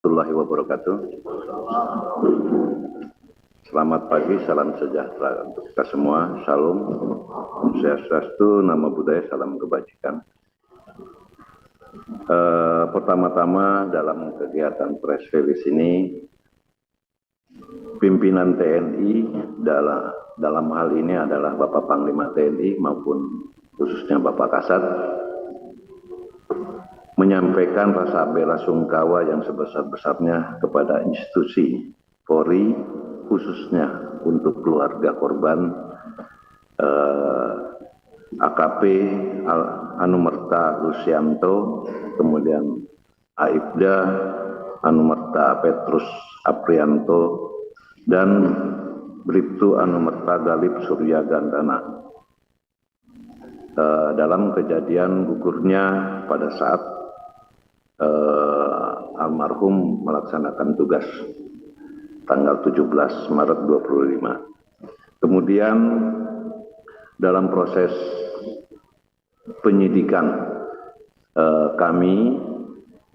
Warahmatullahi wabarakatuh. Selamat pagi, salam sejahtera untuk kita semua. Shalom, Om Swastiastu, Namo Buddhaya, salam kebajikan. Pertama-tama dalam kegiatan press release ini, pimpinan TNI dalam hal ini adalah Bapak Panglima TNI maupun khususnya Bapak Kasat menyampaikan rasa bela sungkawa yang sebesar-besarnya kepada institusi Polri, khususnya untuk keluarga korban AKP Anumerta Lucianto, kemudian Aibda Anumerta Petrus Aprianto, dan Bribtu Anumerta Galib Surya Gandana dalam kejadian gugurnya pada saat almarhum melaksanakan tugas tanggal 17 Maret 25. Kemudian dalam proses penyidikan kami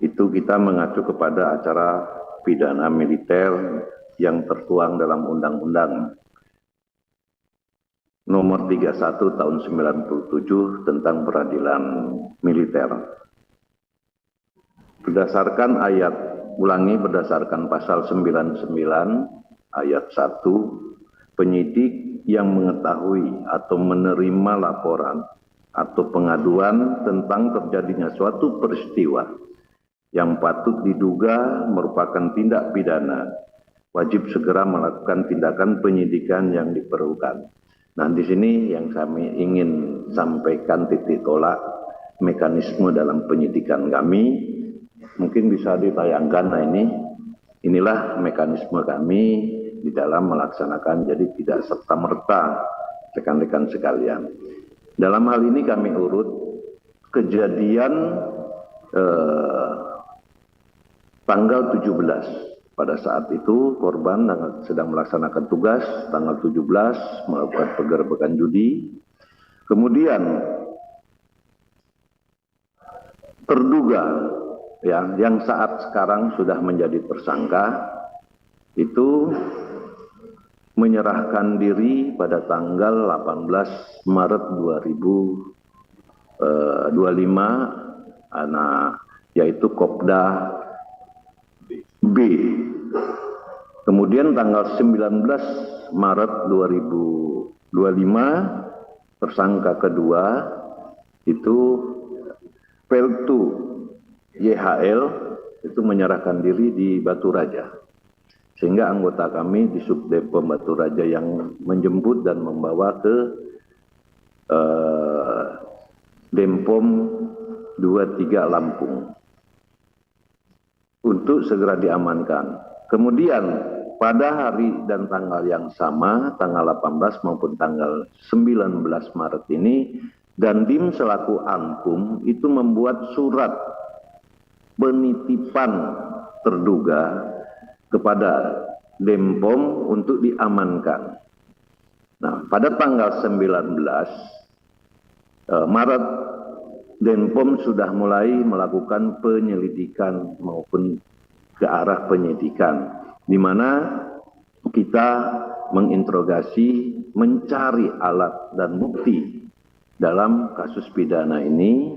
itu kita mengacu kepada acara pidana militer yang tertuang dalam Undang-Undang Nomor 31 Tahun 97 tentang Peradilan Militer. Berdasarkan berdasarkan pasal 99 ayat 1, penyidik yang mengetahui atau menerima laporan atau pengaduan tentang terjadinya suatu peristiwa yang patut diduga merupakan tindak pidana, wajib segera melakukan tindakan penyidikan yang diperlukan. Nah, di sini yang kami ingin sampaikan titik tolak mekanisme dalam penyidikan kami. Mungkin bisa ditayangkan. Nah, inilah mekanisme kami di dalam melaksanakan, jadi tidak serta-merta rekan-rekan sekalian. Dalam hal ini kami urut kejadian tanggal 17. Pada saat itu korban sedang melaksanakan tugas, tanggal 17 melakukan penggerbekan judi. Kemudian terduga yang saat sekarang sudah menjadi tersangka itu menyerahkan diri pada tanggal 18 Maret 2025, yaitu Kopda B. Kemudian tanggal 19 Maret 2025 tersangka kedua itu Peltu YHL itu menyerahkan diri di Batu Raja, sehingga anggota kami di Subdepom Batu Raja yang menjemput dan membawa ke Denpom 23 Lampung untuk segera diamankan. Kemudian pada hari dan tanggal yang sama, tanggal 18 maupun tanggal 19 Maret ini, Dandim selaku Ankum itu membuat surat penitipan terduga kepada Denpom untuk diamankan. Nah, pada tanggal 19 Maret, Denpom sudah mulai melakukan penyelidikan maupun ke arah penyidikan, di mana kita menginterogasi, mencari alat dan bukti dalam kasus pidana ini.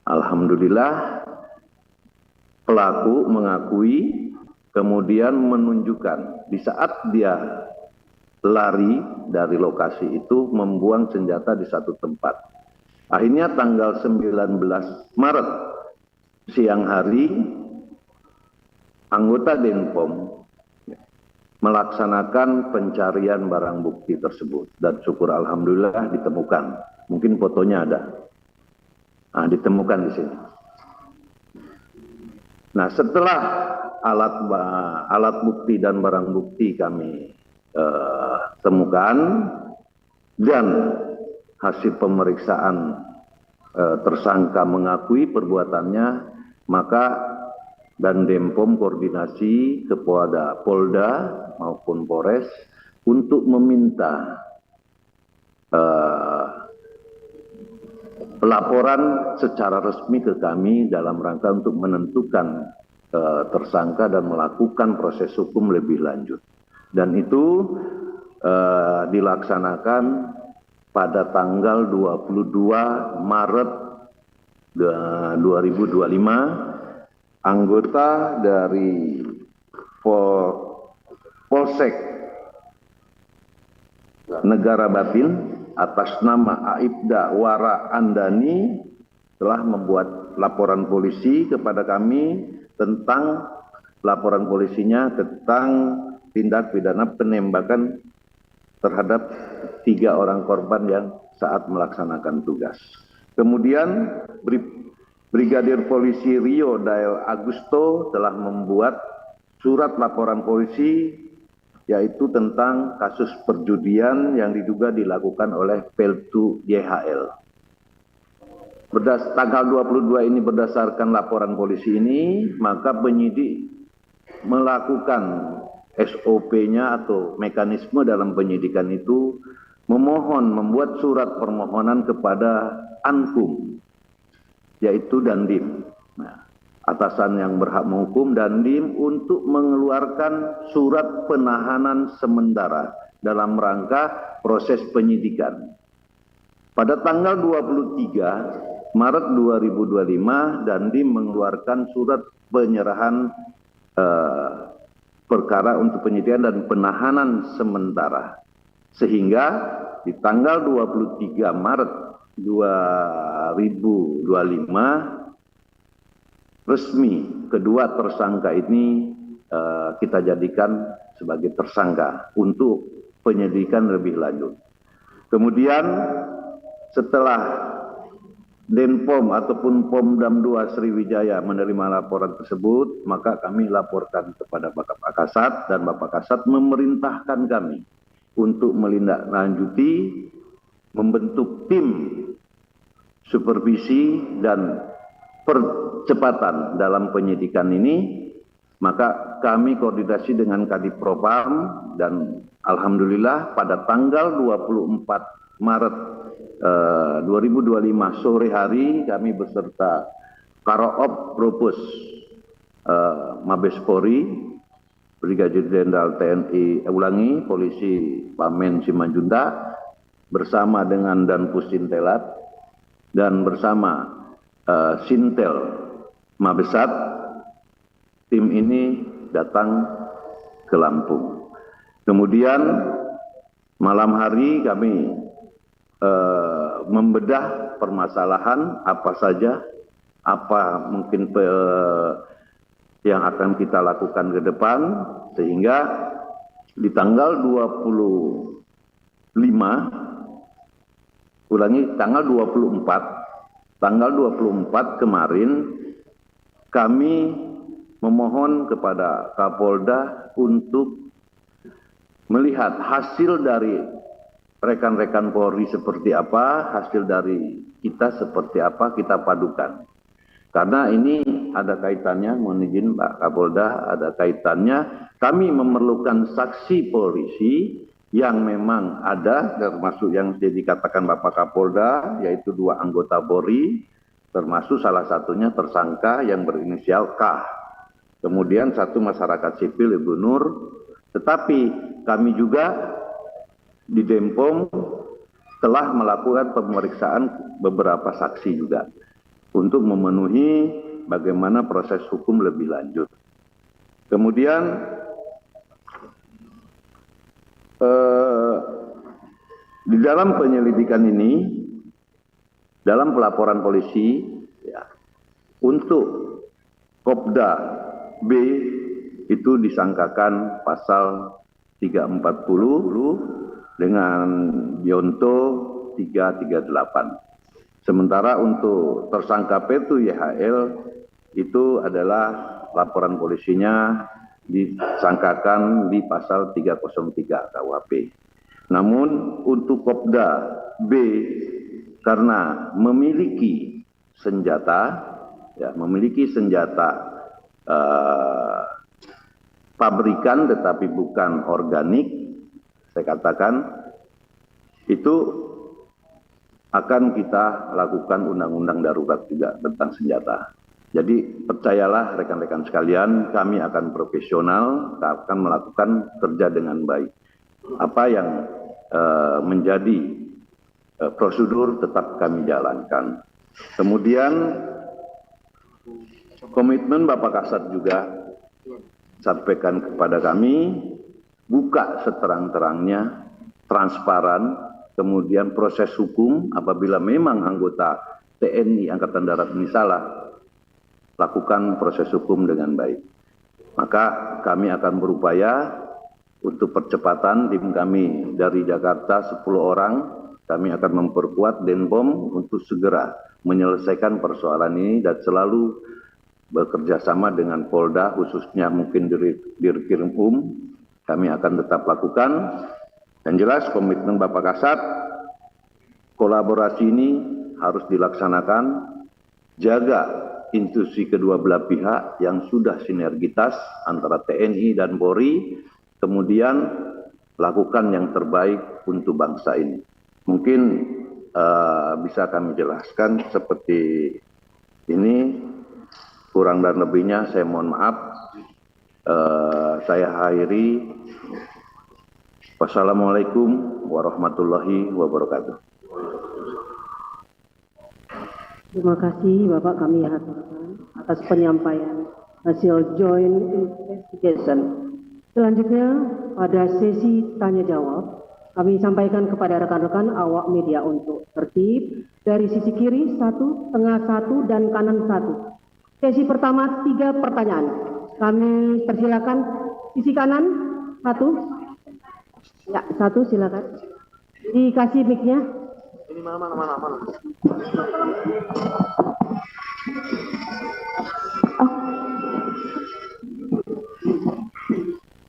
Alhamdulillah pelaku mengakui, kemudian menunjukkan di saat dia lari dari lokasi itu membuang senjata di satu tempat. Akhirnya tanggal 19 Maret siang hari anggota Denpom melaksanakan pencarian barang bukti tersebut dan syukur alhamdulillah ditemukan. Mungkin fotonya ada. Nah, ditemukan di sini. Nah, setelah alat bukti dan barang bukti kami temukan dan hasil pemeriksaan tersangka mengakui perbuatannya, maka dan Denpom koordinasi kepada Polda maupun Polres untuk meminta laporan secara resmi ke kami dalam rangka untuk menentukan tersangka dan melakukan proses hukum lebih lanjut. Dan itu dilaksanakan pada tanggal 22 Maret 2025. Anggota dari Polsek Negara Batin atas nama Aibda Wara Andani telah membuat laporan polisi kepada kami tentang laporan polisinya tentang tindak pidana penembakan terhadap 3 orang korban yang saat melaksanakan tugas. Kemudian Brigadir Polisi Rio Dael Agusto telah membuat surat laporan polisi yaitu tentang kasus perjudian yang diduga dilakukan oleh Peltu YHL. Tanggal 22 ini berdasarkan laporan polisi ini, maka penyidik melakukan SOP-nya atau mekanisme dalam penyidikan itu membuat surat permohonan kepada Ankum, yaitu Dandim. Nah, atasan yang berhak menghukum Dandim untuk mengeluarkan surat penahanan sementara dalam rangka proses penyidikan. Pada tanggal 23 Maret 2025, Dandim mengeluarkan surat penyerahan perkara untuk penyidikan dan penahanan sementara. Sehingga di tanggal 23 Maret 2025, resmi kedua tersangka ini kita jadikan sebagai tersangka untuk penyelidikan lebih lanjut. Kemudian setelah Denpom ataupun Pomdam 2 Sriwijaya menerima laporan tersebut, maka kami laporkan kepada Bapak Kasat dan Bapak Kasat memerintahkan kami untuk melindaklanjuti membentuk tim supervisi dan percepatan dalam penyidikan ini. Maka kami koordinasi dengan Kadipropam dan alhamdulillah pada tanggal 24 Maret 2025 sore hari kami beserta Karoop Propus Mabes Polri, Brigadir Jenderal TNI Polisi Pamen Simanjuntak bersama dengan Danpus Sintelat dan bersama Sintel Mabesat, tim ini datang ke Lampung. Kemudian malam hari kami membedah permasalahan apa saja, apa mungkin yang akan kita lakukan ke depan, sehingga di tanggal 24 kemarin kami memohon kepada Kapolda untuk melihat hasil dari rekan-rekan Polri seperti apa, hasil dari kita seperti apa, kita padukan. Karena ini ada kaitannya, mohon izin Pak Kapolda, ada kaitannya kami memerlukan saksi polisi yang memang ada, termasuk yang dikatakan Bapak Kapolda, yaitu 2 anggota Polri, termasuk salah satunya tersangka yang berinisial K. Kemudian 1 masyarakat sipil Ibu Nur, tetapi kami juga di Denpom telah melakukan pemeriksaan beberapa saksi juga untuk memenuhi bagaimana proses hukum lebih lanjut. Kemudian di dalam penyelidikan ini, dalam pelaporan polisi, ya, untuk Kopda B itu disangkakan pasal 340 dengan Yonto 338. Sementara untuk tersangka Peltu YHL itu adalah laporan polisinya disangkakan di pasal 303 KUHP. Namun untuk Kopda B karena memiliki senjata, pabrikan tetapi bukan organik, saya katakan itu akan kita lakukan undang-undang darurat juga tentang senjata. Jadi percayalah rekan-rekan sekalian, kami akan profesional, akan melakukan kerja dengan baik. Apa yang menjadi prosedur tetap kami jalankan. Kemudian komitmen Bapak Kasat juga sampaikan kepada kami, buka seterang-terangnya, transparan, kemudian proses hukum apabila memang anggota TNI Angkatan Darat ini salah, lakukan proses hukum dengan baik. Maka kami akan berupaya untuk percepatan. Tim kami dari Jakarta 10 orang, kami akan memperkuat Denpom untuk segera menyelesaikan persoalan ini dan selalu bekerja sama dengan Polda, khususnya mungkin Dirkrim kami akan tetap lakukan. Dan jelas komitmen Bapak Kasat, kolaborasi ini harus dilaksanakan, jaga institusi kedua belah pihak yang sudah sinergitas antara TNI dan Polri, kemudian lakukan yang terbaik untuk bangsa ini. Mungkin bisa kami jelaskan seperti ini, kurang dan lebihnya saya mohon maaf. Saya akhiri. Wassalamualaikum warahmatullahi wabarakatuh. Terima kasih Bapak, kami haturkan atas penyampaian hasil joint investigation. Selanjutnya pada sesi tanya jawab, kami sampaikan kepada rekan-rekan awak media untuk tertib dari sisi kiri 1, tengah 1, dan kanan 1. Sesi pertama 3 pertanyaan. Kami persilakan sisi kanan 1. Ya, 1 silakan. Dikasih mic-nya. Ini mana.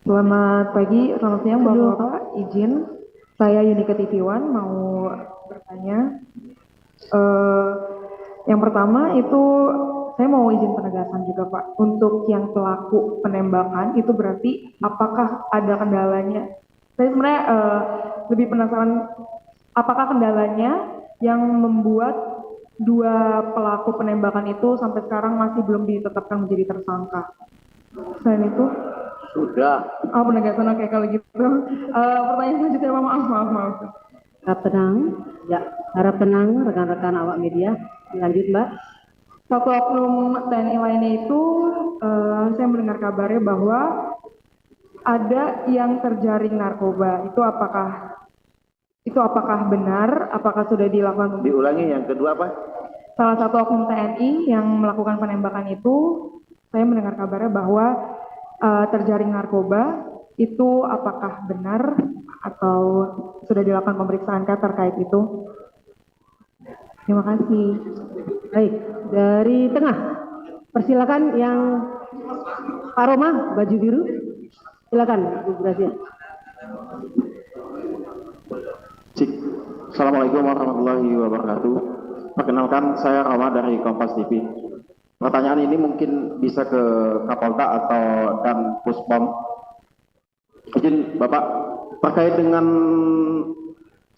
Selamat pagi, selamat siang Bapak-Bapak. Izin, saya Yunika TV One mau bertanya. Yang pertama itu saya mau izin penegasan juga Pak. Untuk yang pelaku penembakan itu berarti apakah ada kendalanya? Saya sebenarnya lebih penasaran apakah kendalanya yang membuat 2 pelaku penembakan itu sampai sekarang masih belum ditetapkan menjadi tersangka. Selain itu Sudah. Oh, penegasan, oke kalau gitu. Pertanyaan selanjutnya Pak, maaf. Harap tenang, ya, harap tenang rekan-rekan awak media. Lanjut Mbak. Satu oknum TNI lainnya itu saya mendengar kabarnya bahwa ada yang terjaring narkoba. Itu apakah benar? Apakah sudah dilakukan? Diulangi yang kedua apa? Salah satu oknum TNI yang melakukan penembakan itu, saya mendengar kabarnya bahwa terjaring narkoba. Itu apakah benar atau sudah dilakukan pemeriksaan terkait itu? Terima kasih. Baik, dari tengah. Persilakan yang Pak Roma, baju biru. Silakan, Bu Gracia. Assalamualaikum warahmatullahi wabarakatuh. Perkenalkan, saya Roma dari Kompas TV. Pertanyaan ini mungkin bisa ke Kapolda atau dan Puspom. Izin Bapak, terkait dengan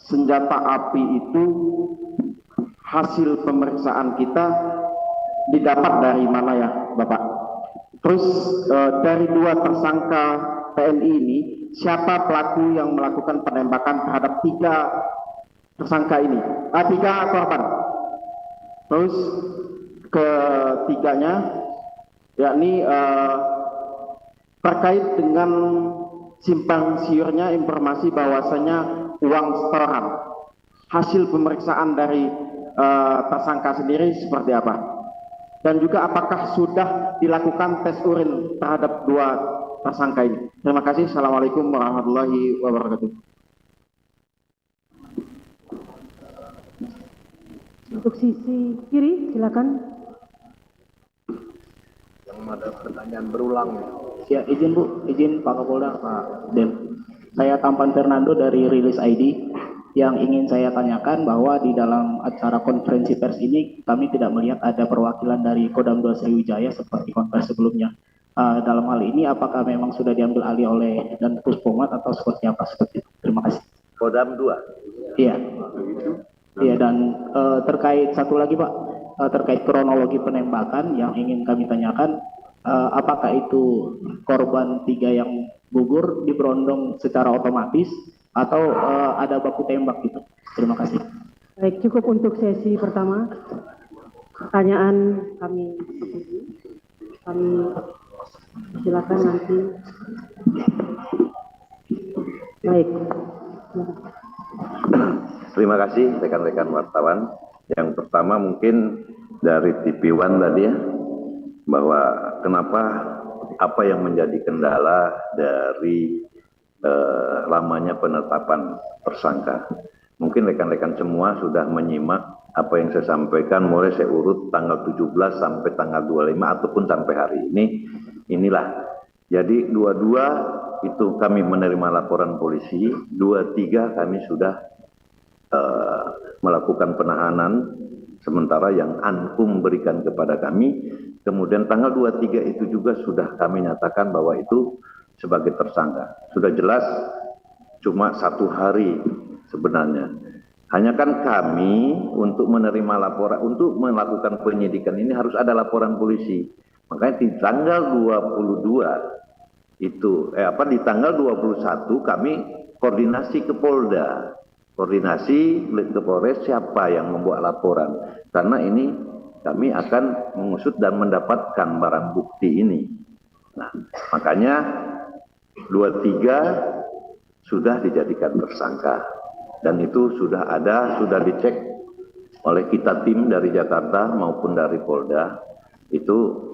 senjata api itu, hasil pemeriksaan kita didapat dari mana ya Bapak? Terus dari 2 tersangka TNI ini, siapa pelaku yang melakukan penembakan terhadap 3 tersangka ini? 3 korban. Terus ketiganya, yakni terkait dengan simpang siurnya informasi bahwasanya uang setoran. Hasil pemeriksaan dari tersangka sendiri seperti apa? Dan juga apakah sudah dilakukan tes urin terhadap 2 tersangka ini? Terima kasih. Assalamualaikum warahmatullahi wabarakatuh. Untuk sisi kiri, silakan. Yang ada pertanyaan berulang. Ya, izin Bu, izin Pak Kapolda, Pak Dem. Saya Tampan Fernando dari Rilis ID. Yang ingin saya tanyakan bahwa di dalam acara konferensi pers ini kami tidak melihat ada perwakilan dari Kodam 2 Sriwijaya seperti konferensi sebelumnya. Dalam hal ini apakah memang sudah diambil alih oleh dan Puspomat atau seperti apa seperti itu? Terima kasih. Kodam 2. Iya. Iya, dan terkait satu lagi Pak, terkait kronologi penembakan yang ingin kami tanyakan, apakah itu korban 3 yang gugur diberondong secara otomatis atau ada baku tembak gitu? Terima kasih. Baik, cukup untuk sesi pertama. Pertanyaan kami silakan nanti. Baik. Terima kasih rekan-rekan wartawan. Yang pertama mungkin dari TV One tadi ya, bahwa kenapa apa yang menjadi kendala dari lamanya penetapan tersangka. Mungkin rekan-rekan semua sudah menyimak apa yang saya sampaikan, mulai saya urut tanggal 17 sampai tanggal 25 ataupun sampai hari ini. Inilah. Jadi 22 itu kami menerima laporan polisi, 23 kami sudah melakukan penahanan sementara yang Ankum berikan kepada kami. Kemudian tanggal 23 itu juga sudah kami nyatakan bahwa itu sebagai tersangka. Sudah jelas cuma 1 hari sebenarnya. Hanya kan kami untuk menerima laporan, untuk melakukan penyidikan ini harus ada laporan polisi. Makanya di tanggal 22 itu, di tanggal 21 kami koordinasi ke Polda. Koordinasi ke Polres siapa yang membuat laporan. Karena ini kami akan mengusut dan mendapatkan barang bukti ini. Nah, makanya 23 sudah dijadikan tersangka. Dan itu sudah ada, sudah dicek oleh kita tim dari Jakarta maupun dari Polda. Itu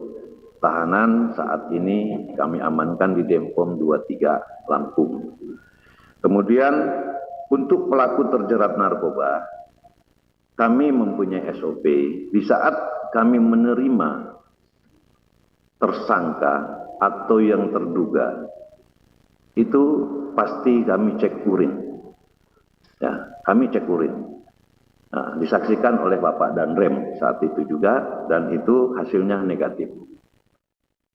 tahanan saat ini kami amankan di Denpom 23 Lampung. Kemudian untuk pelaku terjerat narkoba, kami mempunyai SOP. Di saat kami menerima tersangka atau yang terduga, itu pasti kami cek urin. Ya, kami cek urin. Nah, disaksikan oleh Bapak Danrem saat itu juga, dan itu hasilnya negatif.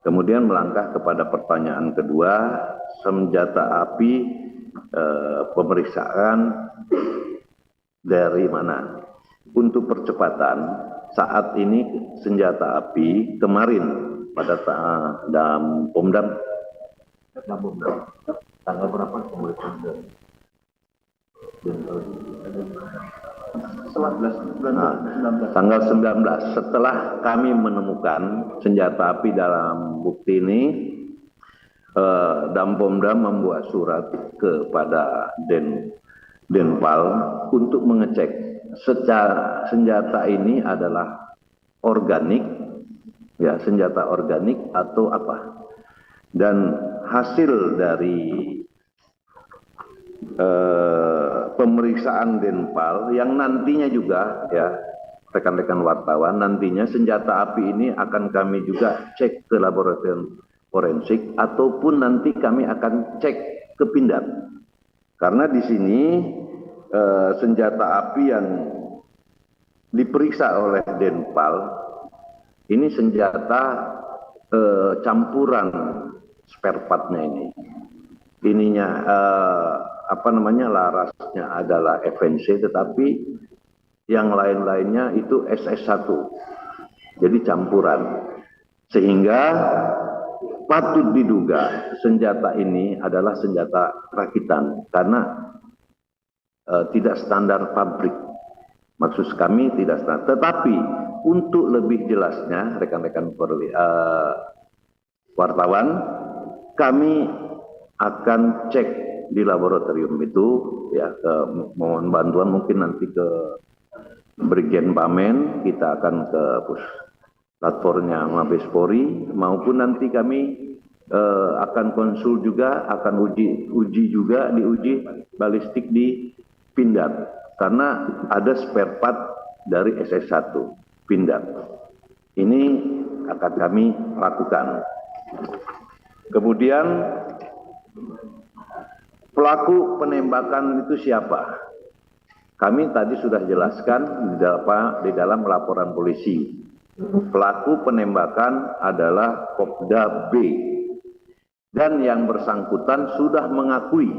Kemudian melangkah kepada pertanyaan kedua, senjata api, pemeriksaan dari mana? Untuk percepatan, saat ini senjata api kemarin pada dalam Pomdam tanggal berapa pemeriksaan? Tanggal 19 setelah kami menemukan senjata api dalam bukti ini, Dampomdam membuat surat kepada Denpal untuk mengecek secara senjata ini adalah organik, ya, senjata organik atau apa. Dan hasil dari pemeriksaan Denpal yang nantinya juga, ya rekan-rekan wartawan, nantinya senjata api ini akan kami juga cek ke laboratorium forensik ataupun nanti kami akan cek ke Pindad. Karena di sini senjata api yang diperiksa oleh Denpal ini senjata campuran spare partnya ini. Ininya larasnya adalah FNC, tetapi yang lain-lainnya itu SS1. Jadi campuran. Sehingga patut diduga senjata ini adalah senjata rakitan karena tidak standar pabrik. Maksud kami tidak standar. Tetapi untuk lebih jelasnya rekan-rekan wartawan, kami akan cek di laboratorium itu, ya, mohon bantuan mungkin nanti ke Brigjen Pamen, kita akan ke platformnya Mabes Polri, maupun nanti kami akan konsul juga, akan uji juga, diuji balistik di Pindad, karena ada spare part dari SS1 Pindad. Ini akan kami lakukan. Kemudian pelaku penembakan itu siapa? Kami tadi sudah jelaskan di dalam laporan polisi. Pelaku penembakan adalah Kopda B. Dan yang bersangkutan sudah mengakui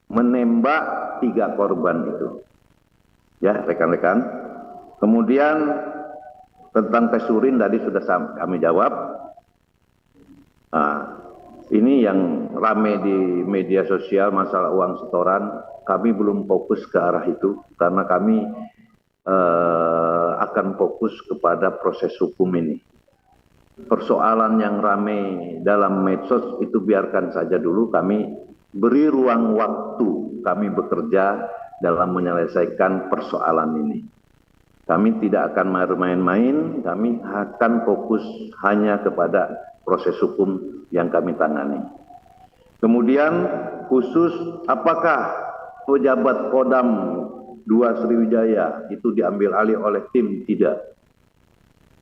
menembak 3 korban itu. Ya, rekan-rekan. Kemudian Tentang tes urin tadi sudah kami jawab. Nah, ini yang rame di media sosial masalah uang setoran. Kami belum fokus ke arah itu karena kami akan fokus kepada proses hukum ini. Persoalan yang rame dalam medsos itu biarkan saja dulu, kami beri ruang waktu kami bekerja dalam menyelesaikan persoalan ini. Kami tidak akan main-main, kami akan fokus hanya kepada proses hukum yang kami tangani. Kemudian khusus apakah pejabat Kodam 2 Sriwijaya itu diambil alih oleh tim? Tidak.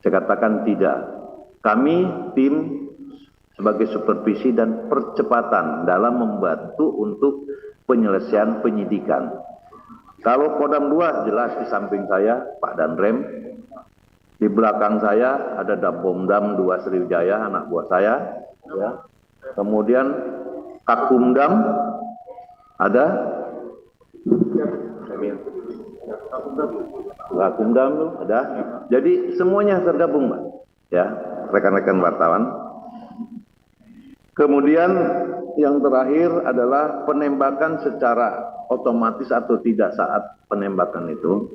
Saya katakan tidak. Kami tim sebagai supervisi dan percepatan dalam membantu untuk penyelesaian penyidikan. Kalau Kodam 2 jelas di samping saya Pak Danrem, di belakang saya ada Dabomdam 2 Sriwijaya anak buah saya, ya. Kemudian Kakumdam ada Kakumdam ada. Jadi semuanya tergabung, Pak. Ya, rekan-rekan wartawan. Kemudian yang terakhir adalah penembakan secara otomatis atau tidak saat penembakan itu.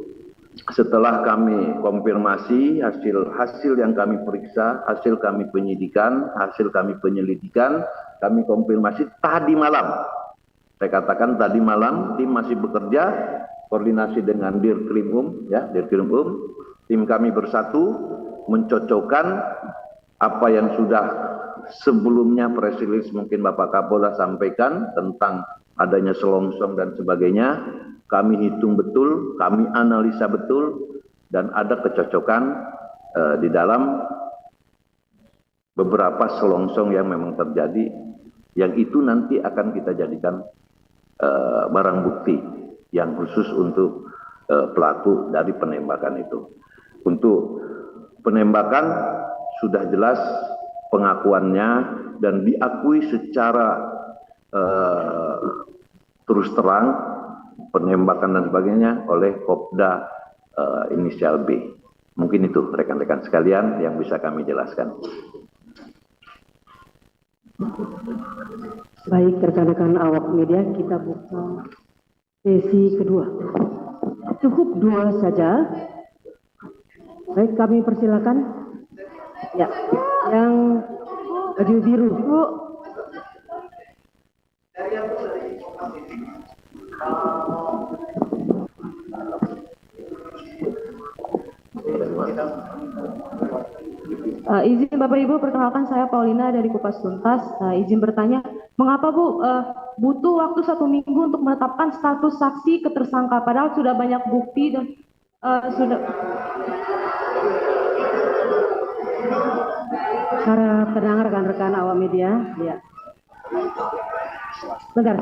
Setelah kami konfirmasi hasil yang kami periksa, hasil kami penyidikan, hasil kami penyelidikan, kami konfirmasi tadi malam. Saya katakan tadi malam tim masih bekerja koordinasi dengan Dirkrimum, ya, Dirkrimum. Tim kami bersatu mencocokkan apa yang sudah sebelumnya press release mungkin Bapak Kapolda sampaikan tentang adanya selongsong dan sebagainya. Kami hitung betul, kami analisa betul, dan ada kecocokan di dalam beberapa selongsong yang memang terjadi, yang itu nanti akan kita jadikan barang bukti yang khusus untuk pelaku dari penembakan itu. Untuk penembakan sudah jelas pengakuannya dan diakui secara terus terang penembakan dan sebagainya oleh Kopda inisial B. Mungkin itu rekan-rekan sekalian yang bisa kami jelaskan. Baik rekan-rekan awak media, kita buka sesi kedua. Cukup 2 saja. Baik, kami persilakan. Ya, yang baju biru, Bu. Izin Bapak Ibu, perkenalkan saya Paulina dari Kupas Tuntas. Izin bertanya, mengapa Bu butuh waktu 1 minggu untuk menetapkan status saksi ke tersangka, padahal sudah banyak bukti dan sudah. Para pendengar rekan-rekan awak media, ya. Bentar.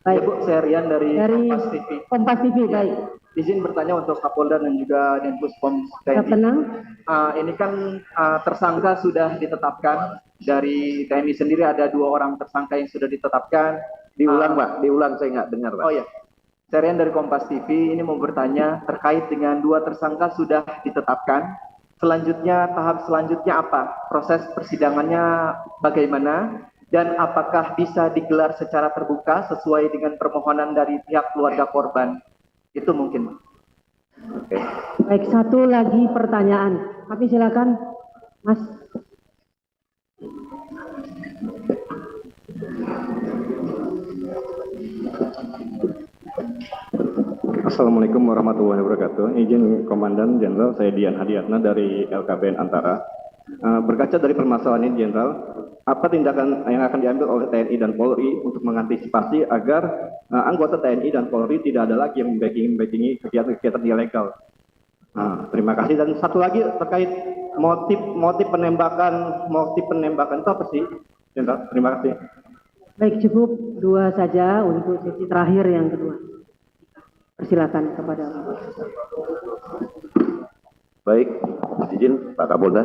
Baik. Ya, Bu, saya Rian dari Kompas TV. Kompas TV, baik. Izin bertanya untuk Kapolda dan juga Denpuspom Tetap TNI. tenang. Ini kan tersangka sudah ditetapkan. Dari TNI sendiri ada 2 orang tersangka yang sudah ditetapkan. Diulang Pak, diulang, saya nggak dengar Pak. Oh ya, saya Rian dari Kompas TV. Ini mau bertanya terkait dengan 2 tersangka sudah ditetapkan. Selanjutnya, tahap selanjutnya apa? Proses persidangannya bagaimana? Dan apakah bisa digelar secara terbuka sesuai dengan permohonan dari pihak keluarga korban? Itu mungkin. Oke. Baik, satu lagi pertanyaan. Kami silakan, Mas. Assalamualaikum warahmatullahi wabarakatuh. Izin Komandan Jenderal, saya Dian Hadiatna dari LKBN Antara. Berkaca dari permasalahan ini, Jenderal, apa tindakan yang akan diambil oleh TNI dan Polri untuk mengantisipasi agar anggota TNI dan Polri tidak ada lagi yang membackingi kegiatan-kegiatan ilegal? Terima kasih. Dan satu lagi terkait motif penembakan itu apa sih, Jenderal? Terima kasih. Baik, cukup 2 saja untuk sesi terakhir yang kedua. Persilakan kepada Bapak. Baik, izin Pak Kapolda.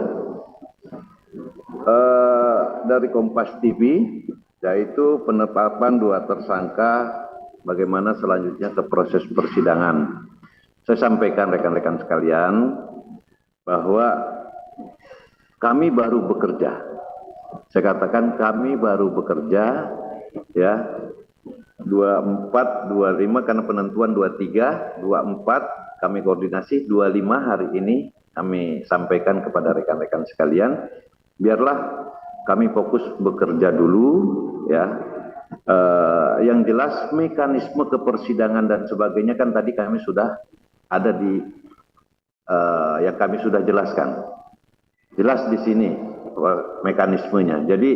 Dari Kompas TV, yaitu penetapan 2 tersangka, bagaimana selanjutnya ke proses persidangan. Saya sampaikan rekan-rekan sekalian, bahwa kami baru bekerja. Saya katakan kami baru bekerja, ya, 24, 25 karena penentuan 23, 24 kami koordinasi, 25 hari ini kami sampaikan kepada rekan-rekan sekalian, biarlah kami fokus bekerja dulu, ya. Yang jelas mekanisme kepersidangan dan sebagainya kan tadi kami sudah ada di yang kami sudah jelaskan. Jelas di sini mekanismenya. Jadi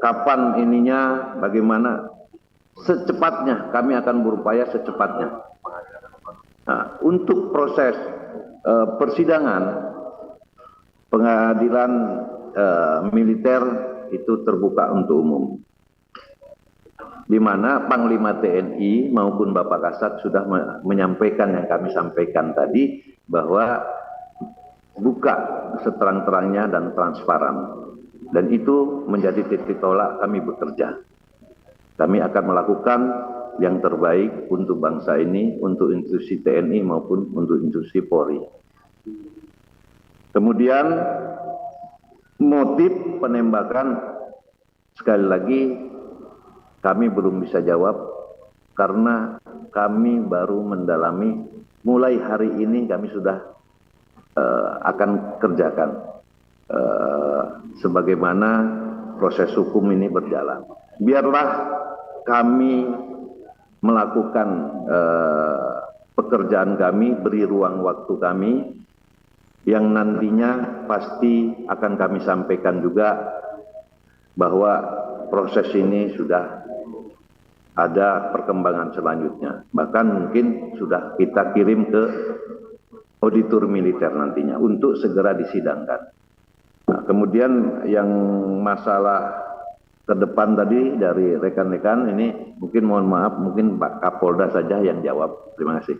kapan ininya, bagaimana, secepatnya kami akan berupaya secepatnya. Nah, untuk proses persidangan pengadilan militer itu terbuka untuk umum, di mana Panglima TNI maupun Bapak Kasat sudah menyampaikan yang kami sampaikan tadi, bahwa buka seterang-terangnya dan transparan, dan itu menjadi titik tolak kami bekerja. Kami akan melakukan yang terbaik untuk bangsa ini, untuk institusi TNI maupun untuk institusi Polri. Kemudian motif penembakan, sekali lagi kami belum bisa jawab karena kami baru mendalami. Mulai hari ini kami sudah akan kerjakan sebagaimana proses hukum ini berjalan. Biarlah kami melakukan pekerjaan kami, beri ruang waktu kami, yang nantinya pasti akan kami sampaikan juga bahwa proses ini sudah ada perkembangan selanjutnya. Bahkan mungkin sudah kita kirim ke auditor militer nantinya untuk segera disidangkan. Nah, kemudian yang masalah ke depan tadi dari rekan-rekan ini mungkin mohon maaf, mungkin Pak Kapolda saja yang jawab. Terima kasih.